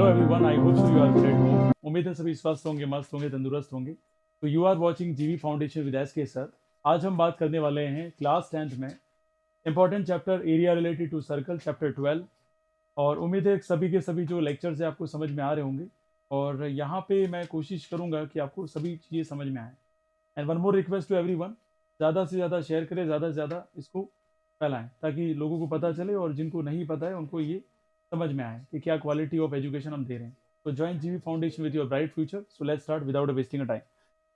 Hello everyone, I hope so you are good at home. उम्मीद है सभी स्वस्थ होंगे, मस्त होंगे, तंदुरुस्त होंगे। तो you are watching GV foundation with S K sir. आज हम बात करने वाले हैं क्लास 10th में important chapter area related to circle chapter 12। और उम्मीद है सभी के सभी जो लेक्चर्स है आपको समझ में आ रहे होंगे। और यहाँ पे मैं कोशिश करूँगा कि आपको सभी चीज़ें समझ में आए। And one more request to everyone, ज़्यादा से ज़्यादा शेयर करें, ज़्यादा से ज़्यादा इसको फैलाएं ताकि लोगों को पता चले और जिनको नहीं पता है उनको ये समझ में आए कि क्या क्वालिटी ऑफ एजुकेशन हम दे रहे हैं। तो ज्वाइन जीवी foundation with your bright future. So let's start without wasting a time.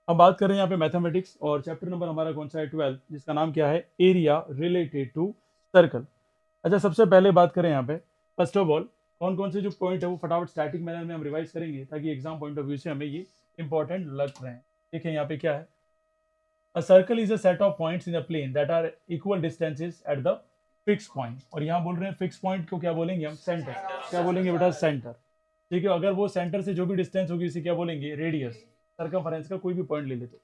हम बात कर रहे हैं यहाँ पे मैथमेटिक्स और चैप्टर नंबर हमारा कौन सा है, 12, जिसका नाम क्या है, एरिया रिलेटेड टू सर्कल। अच्छा, सबसे पहले बात करें यहाँ पे फर्स्ट ऑफ ऑल कौन कौन से जो पॉइंट है वो फटाफट स्टैटिक मैनर में हम रिवाइज करेंगे ताकि एग्जाम पॉइंट ऑफ व्यू से हमें ये इंपॉर्टेंट लग रहे हैं। देखें यहाँ पे क्या है, A circle is a set of points in a plane that are equal distances at the fixed point। और यहाँ बोल रहे हैं फिक्स पॉइंट को क्या बोलेंगे हम, सेंटर। क्या बोलेंगे बेटा, सेंटर। ठीक है, अगर वो सेंटर से जो भी डिस्टेंस होगी उसे क्या बोलेंगे, रेडियस। सर्कमफरेंस का कोई भी पॉइंट ले ले तो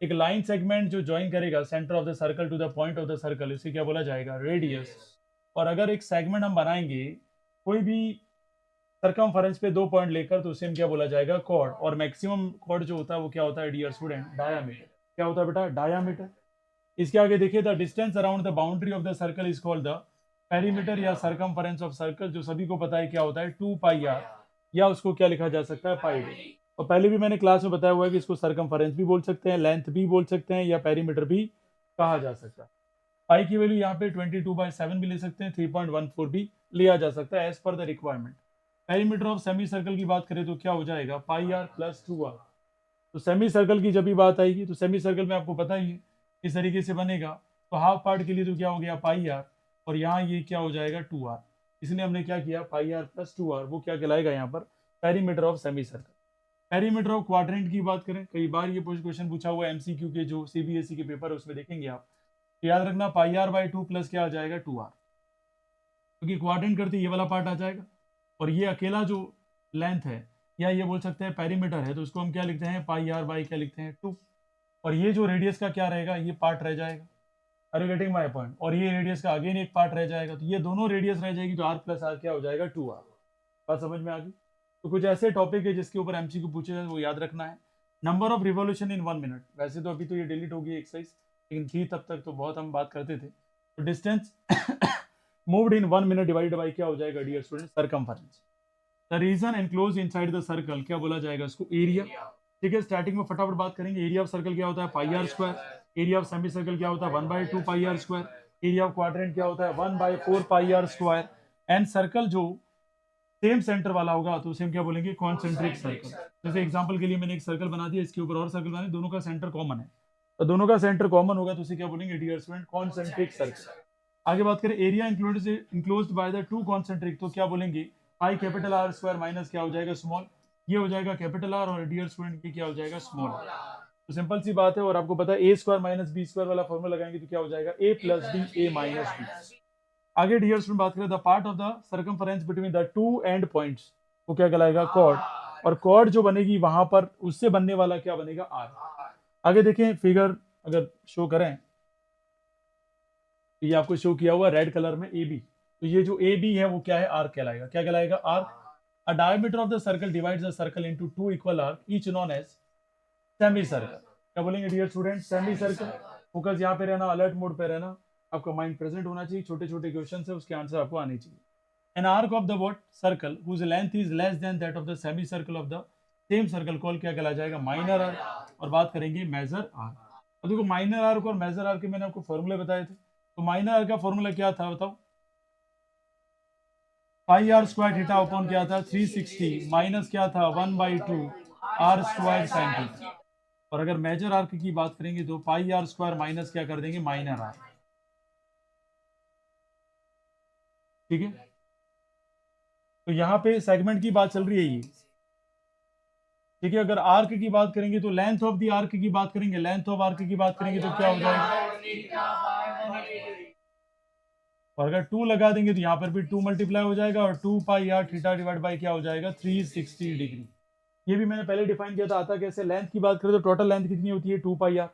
एक लाइन सेगमेंट जो ज्वाइन करेगा centre of the circle to the point of the circle, उसे क्या बोला जाएगा, रेडियस। और अगर एक सेगमेंट हम बनाएंगे कोई भी सर्कमफरेंस पे दो पॉइंट लेकर तो उसे हम क्या बोला जाएगा, कॉर्ड। और मैक्सिमम कॉर्ड जो होता है वो क्या होता है डियर स्टूडेंट, डायामीटर। क्या होता है बेटा, डायामीटर। इसके आगे देखिए, the distance around the boundary of the circle is called the perimeter या सर्कमफरेंस ऑफ सर्कल, जो सभी को पता है क्या होता है, 2 पाई आर, या उसको क्या लिखा जा सकता है, पाई डी। और पहले भी मैंने क्लास में बताया हुआ है कि इसको सर्कमफरेंस भी बोल सकते हैं, लेंथ भी बोल सकते हैं, या पेरीमीटर भी कहा जा सकता है। पाई की वैल्यू यहाँ पे 22/7 भी ले सकते हैं, 3.14 भी लिया जा सकता है as per the requirement. Perimeter of semi circle की बात करें तो क्या हो जाएगा, पाई आर प्लस 2 आर। तो सेमी सर्कल की जब भी बात आएगी तो सेमी सर्कल में आपको पता ही है इस तरीके से बनेगा। तो हाफ पार्ट के लिए तो क्या हो गया, पाई आर, और यहाँ ये क्या हो जाएगा, 2 आर। इसलिए हमने क्या किया, पाई आर प्लस 2 आर, वो क्या कहलाएगा यहाँ पर, perimeter of semi circle. Perimeter of quadrant की बात करें, कई बार ये क्वेश्चन पूछा हुआ है एमसीक्यू के, जो सीबीएसई के पेपर है उसमें देखेंगे आप। तो याद रखना पाई आर/2 प्लस क्या आ जाएगा, 2 आर, क्योंकि क्वाड्रेंट करते ये वाला पार्ट आ जाएगा। और ये अकेला जो लेंथ है या ये बोल सकते हैं पेरीमीटर है, तो उसको हम क्या लिखते हैं, पाई आर/, क्या लिखते हैं, 2। और ये जो रेडियस का क्या रहेगा, ये पार्ट रह जाएगा। Are you getting my point. और ये रेडियस का अगेन एक पार्ट रह जाएगा, तो ये दोनों रेडियस रह जाएगी, तो आर प्लस आर क्या हो जाएगा, 2 आर। बात समझ में आ गई। तो कुछ ऐसे टॉपिक है जिसके ऊपर एमसीक्यू पूछे जाए वो याद रखना है। Number of revolution in 1 minute, वैसे तो अभी तो ये डिलीट होगी एक्सरसाइज, लेकिन थी तब तक तो बहुत हम बात करते थे। तो distance moved in 1 minute divided by क्या हो जाएगा dear student, circumference. The region enclose inside the circle क्या बोला जाएगा, इसको एरिया। ठीक है, स्टार्टिंग में फटाफट बात करेंगे। एरिया ऑफ सर्कल क्या होता है, pi r square. Area of semi circle क्या होता है, 1/2 pi r square. Area of quadrant क्या होता है, 1/4 pi r square. And circle जो सेम सेंटर वाला होगा तो उसे हम क्या बोलेंगे, कॉन्सेंट्रिक सर्कल। जैसे एग्जांपल के लिए मैंने एक सर्कल बना दिया, इसके ऊपर और सर्कल बनाए, दोनों का सेंटर कॉमन है, तो दोनों का सेंटर कॉमन होगा तो उसे क्या बोलेंगे डियर स्टूडेंट, कॉन्सेंट्रिक सर्कल। आगे बात करें, area enclosed by the two concentric, तो क्या बोलेंगे, pi capital R square minus क्या हो जाएगा, स्मॉल। ये हो जाएगा कैपिटल आर, और डियर स्टूडेंट ये क्या हो जाएगा, स्मॉल। तो सिंपल सी बात है। और आपको पता है ए स्क्वायर माइनस बी स्क्वायर वाला फॉर्मूला लगाएंगे तो क्या हो जाएगा, ए प्लस बी, ए माइनस बी। आगे डियर स्टूडेंट बात करें, the part of the circumference between the two and points वो क्या कहलाएगा, कॉर्ड। और कॉर्ड जो बनेगी वहां पर उससे बनने वाला क्या बनेगा, आर। आगे देखें फिगर अगर शो करें, ये आपको शो किया हुआ रेड कलर में ए बी, तो ये जो ए बी है वो क्या है, आर कहलाएगा। क्या कहलाएगा, R. A diameter of the circle divides the circle into 2 equal arc each known as semi circle. क्या बोलेंगे dear student, semi circle. Focus यहाँ पे रहना, अलर्ट मोड पे रहना, आपका माइंड प्रेजेंट होना चाहिए। छोटे छोटे क्वेश्चन है उसके आंसर आपको आने चाहिए। An arc of the what circle whose length is less than that of the semi circle of the same circle call क्या कहला जाएगा, माइनर आर्क। और बात करेंगे मेजर आर्क। अब देखो माइनर आर्क और मेजर आर्क के मैंने आपको फॉर्मूले बताए थे। तो माइनर आर्क का फॉर्मूला क्या था बताओ, पाई आर स्क्वायर थीटा अपॉन क्या था, 360 माइनस क्या था, 1/2 आर स्क्वायर साइन थीटा। और अगर मेजर आर्क की बात करेंगे तो पाई आर स्क्वायर माइनस क्या कर देंगे, माइनर आर। ठीक है, तो यहाँ पे सेगमेंट की बात चल रही है ये। ठीक है, अगर आर्क की बात करेंगे तो लेंथ ऑफ द आर्क की बात करेंगे, लेंथ ऑफ आर्क की बात करेंगे तो क्या हो जाएगा, और अगर 2 लगा देंगे तो यहाँ पर भी 2 मल्टीप्लाई हो जाएगा, और 2 pi r theta divide by क्या हो जाएगा, 360 डिग्री। ये भी मैंने पहले डिफाइन किया था, आता कैसे, लेंथ की बात करें तो टोटल लेंथ कितनी होती है, 2 पाई आर।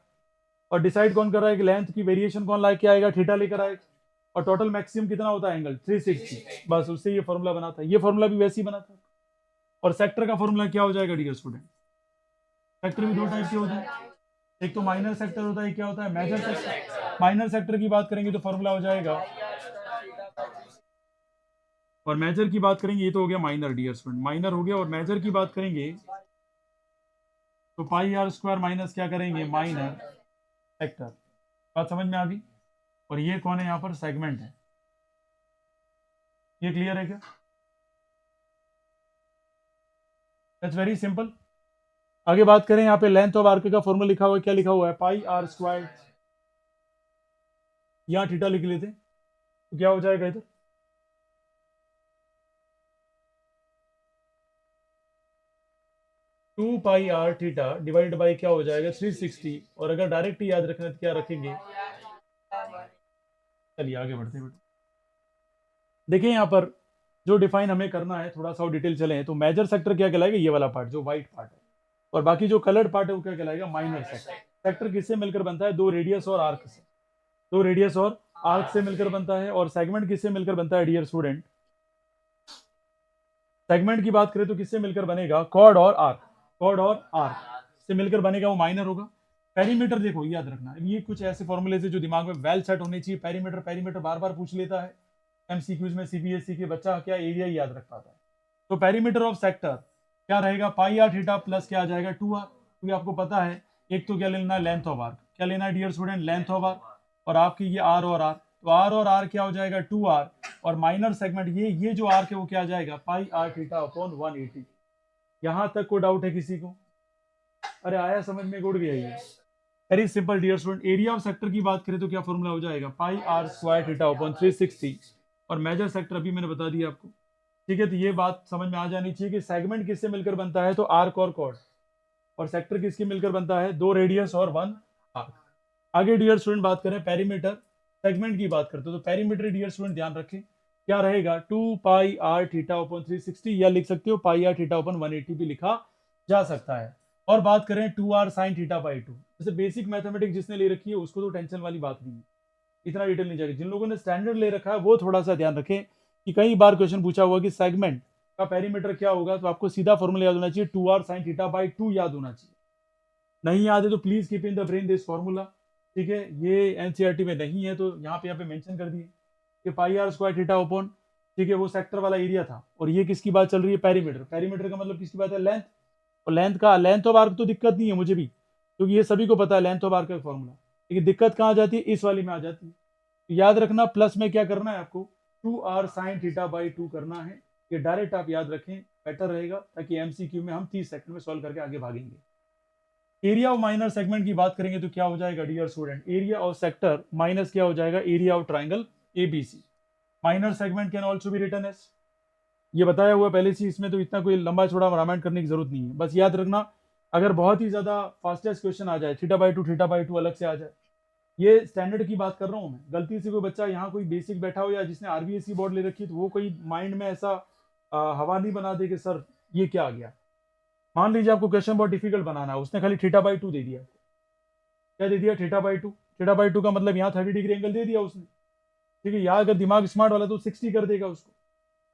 और डिसाइड कौन कर रहा है कि लेंथ की वेरिएशन कौन लाके आएगा, थीटा लेकर आएगा। और टोटल मैक्सिमम कितना होता है एंगल, 360। बस उससे ये फॉर्मूला बना था, ये फॉर्मूला भी वैसे ही बना था। और सेक्टर का फॉर्मूला क्या हो जाएगा डियर स्टूडेंट? सेक्टर भी दो टाइप के होते हैं, एक तो माइनर सेक्टर होता है, क्या होता है मेजर सेक्टर। माइनर सेक्टर की बात करेंगे तो फॉर्मूला हो जाएगा, और मेजर की बात करेंगे, ये तो हो गया माइनर डियर स्टूडेंट, माइनर हो गया। और मेजर की बात करेंगे तो पाई आर स्क्वायर माइनस क्या करेंगे माइनर सेक्टर। बात समझ में आ गई? और ये कौन है यहाँ पर? सेगमेंट है। ये क्लियर है क्या? That's very simple. आगे बात करें, यहाँ पे लेंथ ऑफ आर्क का फॉर्मूला लिखा हुआ है, क्या लिखा हुआ है? पाई आर स्क्वायर, यहाँ थीटा लिख लेते तो क्या हो जाएगा इधर? Two pi r theta divide by क्या हो जाएगा 360। और अगर डायरेक्ट याद रखना तो क्या रखेंगे? चलिए आगे बढ़ते बढ़ते देखिए यहाँ पर जो डिफाइन हमें करना है, थोड़ा सा डिटेल चले तो मेजर सेक्टर क्या कहलाएगा? ये वाला पार्ट जो व्हाइट पार्ट है, और बाकी जो कलर्ड पार्ट है वो क्या कहलाएगा? Minor sector. सेक्टर किससे मिलकर बनता है? दो रेडियस और आर्क से, दो रेडियस और आर्क से मिलकर बनता है। और सेगमेंट किससे मिलकर बनता है डियर स्टूडेंट? सेगमेंट की बात करें तो किससे मिलकर बनेगा? कॉर्ड और आर्क, कॉर्ड और आर्क से मिलकर बनेगा, वो माइनर होगा। पेरीमीटर देखो याद रखना, ये कुछ ऐसे फॉर्मूले से जो दिमाग में वेल सेट होने चाहिए। पेरीमीटर, पेरीमीटर बार बार पूछ लेता है एमसीक्यूज में, सीबीएसई के बच्चा क्या एरिया ही याद रख पाता है। तो पेरीमीटर ऑफ सेक्टर क्या रहेगा? पाई आर थीटा प्लस क्या आ जाएगा 2r, क्योंकि आपको पता है एक तो क्या लेना है लेंथ ऑफ आर्क, क्या लेना है dear student? Length of arc. और आपकी ये आर और आर, तो आर और आर क्या हो जाएगा 2r। और माइनर सेगमेंट ये जो आर्क है वो क्या आ जाएगा? Pi r theta upon 180। यहां तक कोई डाउट है किसी को? अरे आया समझ में? गुड़ गया ये very simple dear student. Area of sector की बात करें तो क्या फॉर्मूला हो जाएगा? Pi r square theta upon 360। और मेजर सेक्टर अभी मैंने बता दिया आपको, ठीक है। तो ये बात समझ में आ जानी चाहिए कि सेगमेंट किससे मिलकर बनता है? तो आर्क और कॉर्ड। और सेक्टर किसके मिलकर बनता है? दो रेडियस और वन आर्क। आगे डियर स्टूडेंट बात करें पेरीमीटर सेगमेंट की बात करते हो, तो पेरीमीटर डियर स्टूडेंट ध्यान रखें क्या रहेगा? 2 पाई आर थीटा ओपन 360, या लिख सकते हो पाई आर थीटा ओपन 180 भी लिखा जा सकता है। और बात करें 2r साइन थीटा बाई 2, जैसे बेसिक मैथमेटिक्स जिसने ले रखी है उसको तो टेंशन वाली बात नहीं है, इतना डिटेल नहीं जाएगा। जिन लोगों ने स्टैंडर्ड ले रखा है वो थोड़ा सा ध्यान रखें कि कई बार क्वेश्चन पूछा हुआ कि सेगमेंट का पेरीमीटर क्या होगा, तो आपको सीधा फॉर्मूला याद होना चाहिए 2r साइन थीटा बाई 2 याद होना चाहिए। नहीं याद है तो please keep in the brain this formula, ठीक है। ये एनसीईआरटी में नहीं है तो यहाँ पे मेंशन कर दिए कि पाई आर स्क्वायर थीटा ओपन, ठीक है, वो सेक्टर वाला एरिया था। और ये किसकी बात चल रही है? पेरीमीटर। पेरीमीटर का मतलब किसकी बात है? लेंथ। और लेंथ ऑफ आर्क तो दिक्कत नहीं है मुझे भी, क्योंकि ये सभी को पता है लेंथ ऑफ आर्क का फॉर्मूला। लेकिन दिक्कत कहाँ आ जाती है? इस वाली में आ जाती है। तो याद रखना प्लस में क्या करना है आपको? 2r साइन थीटा बाई 2 करना है। ये डायरेक्ट आप याद रखें, बेटर रहेगा, ताकि एमसीक्यू में हम 30 सेकंड में सॉल्व करके आगे भागेंगे। एरिया ऑफ माइनर सेगमेंट की बात करेंगे तो क्या हो जाएगा dear student? Area of sector minus क्या हो जाएगा? Area of triangle ABC. Minor segment can also be written as, ये बताया हुआ पहले से, इसमें तो इतना कोई लंबा चौड़ा रामायण करने की जरूरत नहीं है। बस याद रखना अगर बहुत ही ज्यादा फास्टेस्ट क्वेश्चन आ जाए, थीटा बाई टू अलग से आ जाए, ये स्टैंडर्ड की बात कर रहा हूँ मैं। गलती से कोई बच्चा यहाँ कोई बेसिक बैठा हो या जिसने आरबीएसई बोर्ड ले रखी है, तो वो कोई माइंड में ऐसा हवा नहीं बना दे कि सर ये क्या आ गया। मान लीजिए आपको क्वेश्चन बहुत डिफिकल्ट बनाना है, उसने खाली थीटा बाई 2 दे दिया, क्या दे दिया? Theta by 2। थीटा बाई 2 का मतलब यहाँ 30 डिग्री एंगल दे दिया उसने, ठीक है। यहाँ अगर दिमाग स्मार्ट वाला तो 60 कर देगा उसको,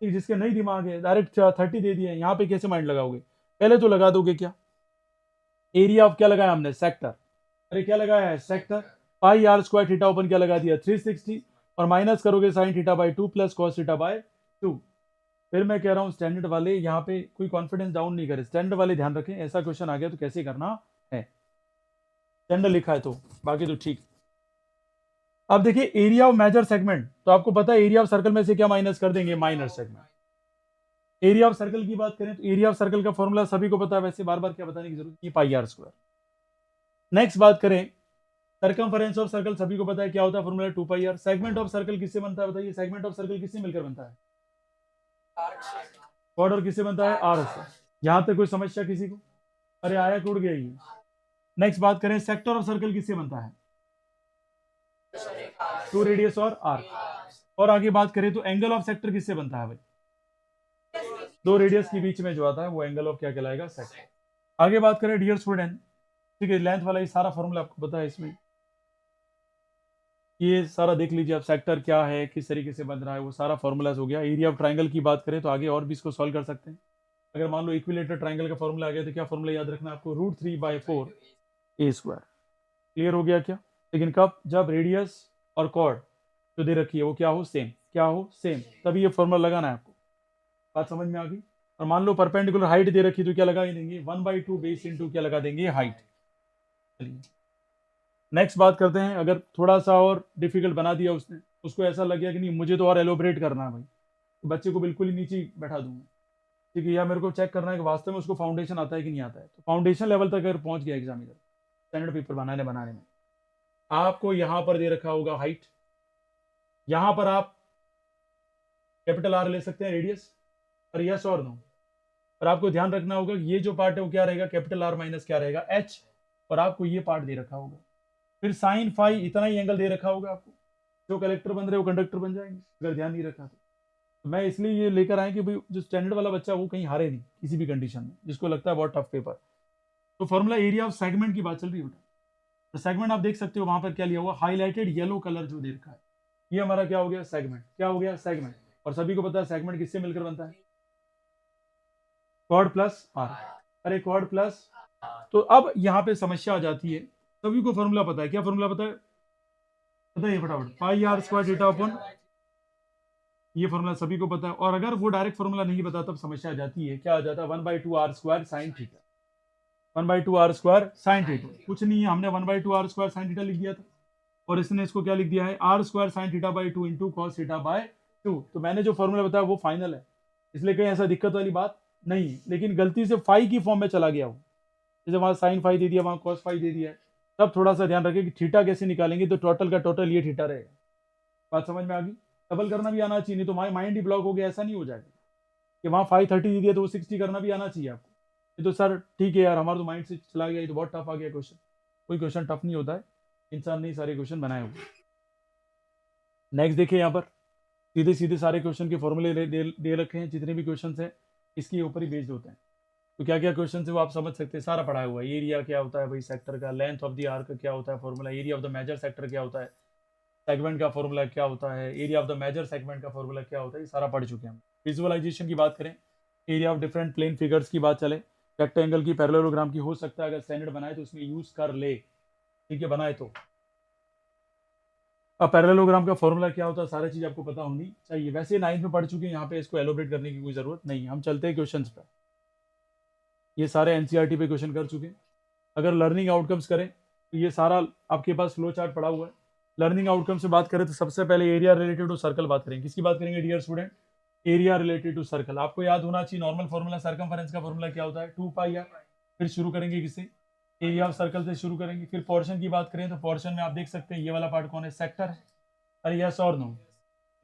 ठीक। जिसके नहीं दिमाग है डायरेक्ट 30 दे दिया। यहाँ पे कैसे माइंड लगाओगे? पहले तो लगा दोगे क्या? एरिया ऑफ क्या लगाया हमने? सेक्टर। अरे क्या लगाया है? Sector. Pi r square theta upon क्या लगा दिया? 360। और माइनस करोगे sine theta by 2 plus cos theta by 2। फिर मैं कह रहा हूँ स्टैंडर्ड वाले यहाँ पे कोई कॉन्फिडेंस डाउन नहीं करे, स्टैंडर्ड वाले ध्यान रखें, ऐसा क्वेश्चन आ गया तो कैसे करना है। स्टैंडर्ड लिखा है तो बाकी तो ठीक। अब देखिए एरिया ऑफ मेजर सेगमेंट, तो आपको पता है एरिया ऑफ सर्कल में से क्या माइनस कर देंगे? Minor segment. Area of circle की बात करें तो एरिया ऑफ सर्कल का फॉर्मूला सभी को पता है, वैसे बार बार क्या बताने की जरूरत नहीं, पाई आर स्क्वायर। नेक्स्ट बात करें सर्कमफरेंस ऑफ सर्कल, सभी को पता है क्या होता है formula? 2 pi r. Segment of circle किससे बनता है बताइए? सेगमेंट ऑफ सर्कल किससे मिलकर बनता है? कॉर्ड। और किससे बनता है? आर से। यहां तक कोई समस्या किसी को? अरे आया टूट गया ये। नेक्स्ट बात करें सेक्टर ऑफ सर्कल किससे बनता है? 2 रेडियस और आर्क। और आगे बात करें तो एंगल ऑफ सेक्टर किससे बनता है भाई? 2 रेडियस के बीच में जो आता है वो एंगल ऑफ क्या कहलाएगा? सेक्टर। आगे बात करें डियर स्टूडेंट, ठीक है, लेंथ वाला ये सारा फॉर्मूला आपको पता है, इसमें ये सारा देख लीजिए आप, सेक्टर क्या है, किस तरीके से बन रहा है, वो सारा फॉर्मूलाज हो गया। एरिया ऑफ ट्राइंगल की बात करें तो आगे और भी इसको सॉल्व कर सकते हैं, अगर मान लो इक्विलेटरल ट्राइंगल का फॉर्मूला आ गया तो क्या फॉर्मूला याद रखना आपको, √3/4 a स्क्वायर। क्लियर हो गया क्या? लेकिन कब? जब रेडियस और कॉर्ड जो दे रखी है वो क्या हो, सेम, क्या हो, सेम, तभी ये फॉर्मूला लगाना है आपको। बात समझ में आ गई? और मान लो परपेंडिकुलर हाइट दे रखी तो क्या लगा देंगे, 1/2 बेस इंटू क्या लगा देंगे, हाइट। चलिए नेक्स्ट बात करते हैं। अगर थोड़ा सा और डिफिकल्ट बना दिया उसने, उसको ऐसा लग गया कि नहीं मुझे तो और एलोबरेट करना है भाई, तो बच्चे को बिल्कुल ही नीचे बैठा दूंगा, ठीक है, या मेरे को चेक करना है कि वास्तव में उसको फाउंडेशन आता है कि नहीं आता है। तो फाउंडेशन लेवल तक अगर पहुंच गया एग्जामिनर स्टैंडर्ड पेपर बनाने में, आपको यहाँ पर दे रखा होगा हाइट, यहाँ पर आप कैपिटल आर ले सकते हैं रेडियस, और यस और नो। और आपको ध्यान रखना होगा कि ये जो पार्ट है वो क्या रहेगा, कैपिटल आर माइनस क्या रहेगा, एच। और आपको ये पार्ट दे रखा होगा, फिर साइन फाई इतना ही एंगल दे रखा होगा आपको। जो कलेक्टर बन रहे वो कंडक्टर बन जाएंगे अगर ध्यान नहीं रखा तो मैं इसलिए ये लेकर आए कि भाई जो स्टैंडर्ड वाला बच्चा वो कहीं हारे नहीं किसी भी कंडीशन में, जिसको लगता है बहुत टफ पेपर। तो फॉर्मूला एरिया ऑफ सेगमेंट की बात चल रही है बेटा। तो सेगमेंट आप देख सकते हो वहां पर क्या लिया हुआ, हाईलाइटेड येलो कलर जो दे रखा है, ये हमारा क्या हो गया, सेगमेंट। क्या हो गया, सेगमेंट। और सभी को पता है सेगमेंट किससे मिलकर बनता है, कॉर्ड प्लस आर। अरे कॉर्ड प्लस, तो अब यहाँ पे समस्या आ जाती है। सभी को फॉर्मूला पता है, क्या फॉर्मूला पता है, बताइए फटाफट, पाई आर स्क्वायर थीटा अपॉन, ये फॉर्मूला सभी को पता है। और अगर वो डायरेक्ट फॉर्मूला नहीं पता तब समस्या आ जाती है, क्या आ जाता है, 1/2 r² sine theta, 1/2 r² sine theta. कुछ नहीं है, हमने 1/2 r² साइन थीटा लिख दिया था, और इसने इसको क्या लिख दिया है, r² sign theta by 2 into cos theta by 2। तो मैंने जो फॉर्मूला बताया वो फाइनल है, इसलिए कहीं ऐसा दिक्कत वाली बात नहीं है। लेकिन गलती से फाई की फॉर्म में चला गया वो, जैसे वहां साइन फाई दे दिया, वहां कॉस फाई दे दिया है। तब थोड़ा सा ध्यान रखें कि थीटा कैसे निकालेंगे, तो टोटल का टोटल ये थीटा रहेगा। बात समझ में आ गई? डबल करना भी आना चाहिए, नहीं तो माइंड ही ब्लॉक हो गया, ऐसा नहीं हो जाएगा कि वहाँ 530 दे दिया तो वो 60 करना भी आना चाहिए आपको। ये तो सर ठीक है यार, हमारा तो माइंड से चला गया, ये तो बहुत टफ आ गया क्वेश्चन। कोई क्वेश्चन टफ नहीं होता है, इंसान ने सारे क्वेश्चन बनाए हुए। नेक्स्ट देखिए, यहाँ पर सीधे सीधे सारे क्वेश्चन के फॉर्मूले दे रखे हैं, जितने भी क्वेश्चन हैं इसके ऊपर ही बेस्ड होते हैं। तो क्या क्या क्वेश्चन है वो आप समझ सकते हैं, सारा पढ़ा हुआ है। एरिया क्या होता है भाई सेक्टर का, लेंथ ऑफ द आर्क क्या होता है formula, area of the major sector क्या होता है, सेगमेंट का फॉर्मूला क्या होता है, area of the major segment का फॉर्मूला क्या होता है, ये सारा पढ़ चुके हैं हम। विजुअलाइजेशन की बात करें, area of different plane figures की बात चले, रेक्टेंगल की, पैरेललोग्राम की, हो सकता है अगर स्टैंडर्ड बनाए तो उसमें यूज कर ले, ठीक है, बनाए तो। अब पैरेललोग्राम का फॉर्मूला क्या होता है, सारी चीज आपको पता होनी चाहिए। वैसे 9th में पढ़ चुके हैं, यहाँ पे इसको एलोबरेट करने की कोई जरूरत नहीं है। हम चलते हैं क्वेश्चन पे, ये सारे एनसीईआरटी पे क्वेश्चन कर चुके हैं। अगर लर्निंग आउटकम्स करें तो ये सारा आपके पास फ्लो चार्ट पड़ा हुआ है। लर्निंग आउटकम से बात करें तो सबसे पहले एरिया रिलेटेड टू सर्कल बात करेंगे। किसकी बात करेंगे dear student, area related to circle. आपको याद होना चाहिए नॉर्मल फॉर्मूला, सर्कमफेरेंस का फॉर्मूला क्या होता है, 2πr। फिर शुरू करेंगे किससे, एरिया ऑफ सर्कल से शुरू करेंगे। फिर पोर्शन की बात करें तो पोर्शन में आप देख सकते हैं ये वाला पार्ट कौन है, सेक्टर है। अरे यस और नो,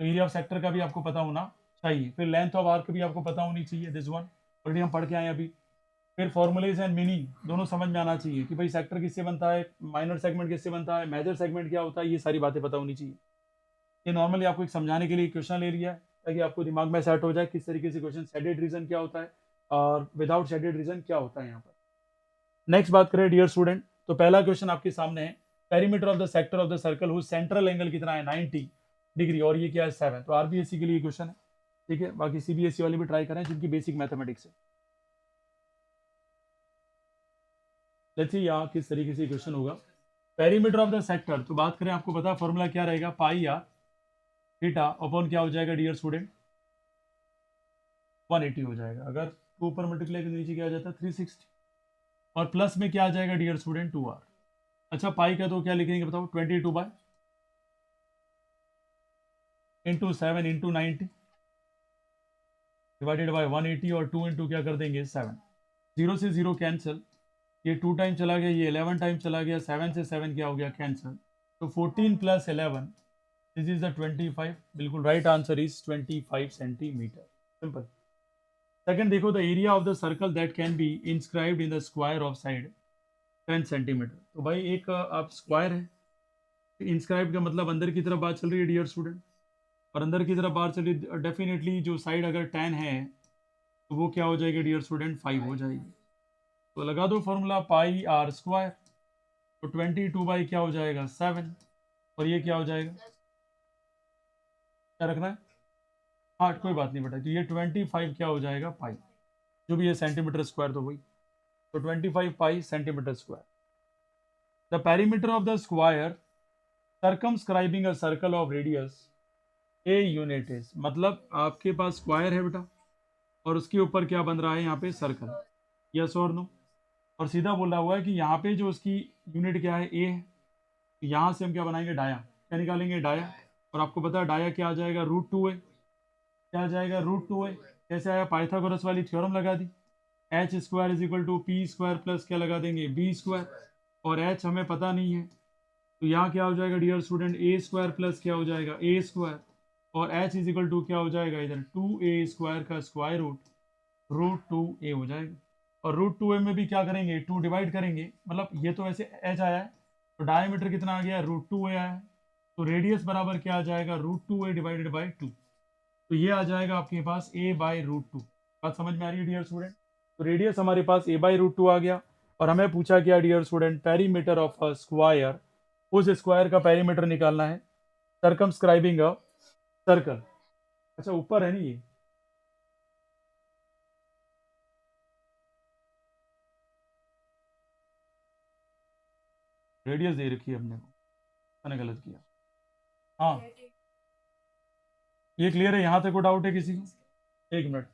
तो एरिया ऑफ सेक्टर का भी आपको पता होना चाहिए। फिर लेंथ ऑफ आर्क भी आपको पता होनी चाहिए, दिस वन ऑलरेडी हम पढ़ के आए अभी। फिर फॉर्मूलेज एंड मीनिंग दोनों समझ में आना चाहिए कि भाई सेक्टर किससे बनता है, माइनर सेगमेंट किससे बनता है, मेजर सेगमेंट क्या होता है, ये सारी बातें पता होनी चाहिए। ये नॉर्मली आपको एक समझाने के लिए क्वेश्चन ले लिया है ताकि आपको दिमाग में सेट हो जाए किस तरीके से क्वेश्चन, शेडेड रीजन क्या होता है और विदाउट शेडेड रीजन क्या होता है यहाँ पर। नेक्स्ट बात करें डियर स्टूडेंट, तो पहला क्वेश्चन आपके सामने है, perimeter of the sector of the circle whose central angle कितना है, 90 डिग्री, और ये क्या है 7। तो आरबीएससी के लिए क्वेश्चन है, ठीक है। बाकी सीबीएसई वाले भी ट्राई करें जिनकी बेसिक मैथमेटिक्स है। लेट्स सी यहाँ किस तरीके से क्वेश्चन होगा। पेरीमीटर ऑफ द सेक्टर, तो बात करें आपको पता फॉर्मूला क्या रहेगा, पाई आर थीटा अपॉन क्या हो जाएगा डियर स्टूडेंट, 180 हो जाएगा। अगर टू ऊपर मल्टीप्लाई करके नीचे क्या आ जाता है 360, और प्लस में क्या आ जाएगा डियर स्टूडेंट 2r। अच्छा पाई का तो क्या लिखेंगे बताओ, 22 bye into 7 into 90 divided by 180, और 2 इंटू क्या कर देंगे 7। 0 से 0 कैंसिल, ये 2 टाइम चला गया, ये 11 टाइम चला गया, 7 से 7 क्या हो गया कैंसिल, तो 14 प्लस 11 दिस इज द 25। बिल्कुल right answer is 25 centimetre, simple. Second देखो, the area of the circle that can be inscribed in the square of side 10 centimetre. तो भाई एक आप स्क्वायर है, इंस्क्राइब का मतलब अंदर की तरफ बात चल रही है डियर स्टूडेंट, और अंदर की तरफ बात चल रही है, डेफिनेटली जो साइड अगर 10 है तो वो क्या हो जाएगी डियर स्टूडेंट 5 हो जाएगी। तो लगा दो फॉर्मूला पाई आर स्क्वायर, तो 22 बाई क्या हो जाएगा 7, और ये क्या हो जाएगा, क्या रखना है 8, कोई बात नहीं बेटा। तो ये 25 क्या हो जाएगा पाई, जो भी है सेंटीमीटर स्क्वायर, तो वही, तो 25 पाई centimetre square. The perimeter of the square circumscribing a circle of radius a unit is, मतलब आपके पास स्क्वायर है बेटा और उसके ऊपर क्या बन रहा है यहाँ पे, सर्कल, यस और नो। और सीधा बोला हुआ है कि यहाँ पे जो उसकी यूनिट क्या है, ए है, यहाँ से हम क्या बनाएंगे, डाया, क्या निकालेंगे, डाया। और आपको पता है डाया क्या आ जाएगा, √2 है, क्या आ जाएगा, √2 है। कैसे आया, पाइथागोरस वाली थ्योरम लगा दी, H square is equal to P square plus क्या लगा देंगे, बी स्क्वायर, और एच हमें पता नहीं है, तो यहाँ क्या हो जाएगा डियर स्टूडेंट, ए स्क्वायर प्लस क्या हो जाएगा, ए स्क्वायर, और एच इज इक्वल टू क्या हो जाएगा इधर, 2a स्क्वायर का स्क्वायर रूट, √2a हो जाएगा। और √2a में भी क्या करेंगे, 2 डिवाइड करेंगे, मतलब ये तो वैसे एच आया है, तो डायमीटर कितना आ गया, √2a आया है, तो रेडियस बराबर क्या आ जाएगा, √2a डिवाइडेड बाई 2, तो ये आ जाएगा आपके पास a/√2। बात समझ में आ रही है डियर स्टूडेंट। तो रेडियस हमारे पास a/√2 आ गया, और हमें पूछा क्या dear student, perimeter of a square, उस स्क्वायर का पेरीमीटर निकालना है, सर्कमस्क्राइबिंग अ सर्कल। अच्छा ऊपर है नहीं ये, रेडियस दे रखी है अपने को, मैंने गलत किया। हाँ ये क्लियर है, यहाँ तक को डाउट है किसी को, एक मिनट,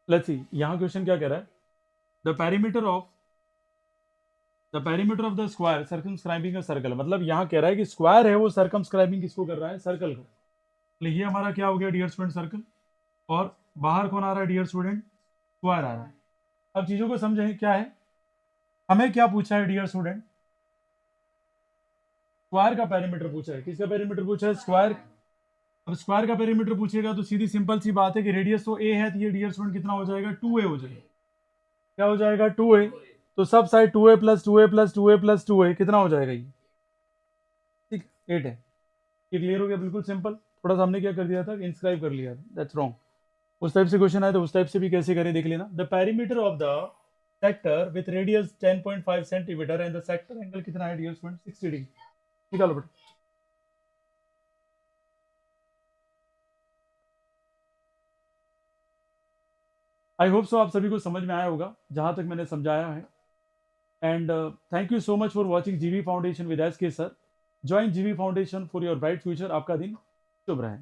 लेट्स सी यहाँ क्वेश्चन क्या कह रहा है, the perimeter of the square circumscribing a circle, मतलब यहाँ कह रहा है कि स्क्वायर है वो सर्कमस्क्राइबिंग किसको कर रहा है, सर्कल को। तो ये हमारा क्या हो गया डियर स्टूडेंट, सर्कल, और बाहर कौन आ रहा है डियर स्टूडेंट, स्क्वायर आ रहा है। अब चीजों को समझें क्या है, हमें क्या पूछा है डियर स्टूडेंट, स्क्वायर का पेरीमीटर पूछा है, किसका पेरीमीटर पूछा है, स्क्वायर। अब स्क्वायर का पेरीमीटर पूछेगा तो सीधी सिंपल सी बात है कि रेडियस तो ए है, तो ये डियर स्टूडेंट कितना हो जाएगा, 2a हो जाएगा, क्या हो जाएगा, 2a, तो सब side 2a plus 2a plus 2a plus 2a कितना हो जाएगा ये, ठीक, 8 है। ये क्लियर हो गया, बिल्कुल सिंपल। थोड़ा सा हमने क्या कर दिया था, इंस्क्राइब कर लिया, दैट्स रॉन्ग। उस टाइप से क्वेश्चन आए तो उस टाइप से भी कैसे करें देख लेना। The perimeter of the sector with radius 10.5 centimetre and the sector angle कितना है डियर स्टूडेंट, 60 डिग्री, निकालो बेटा। आई होप सो आप सभी को समझ में आया होगा जहां तक मैंने समझाया है। And thank you so much for watching जीवी foundation with S K sir. Join जीवी foundation for your bright future. आपका दिन शुभ रहे।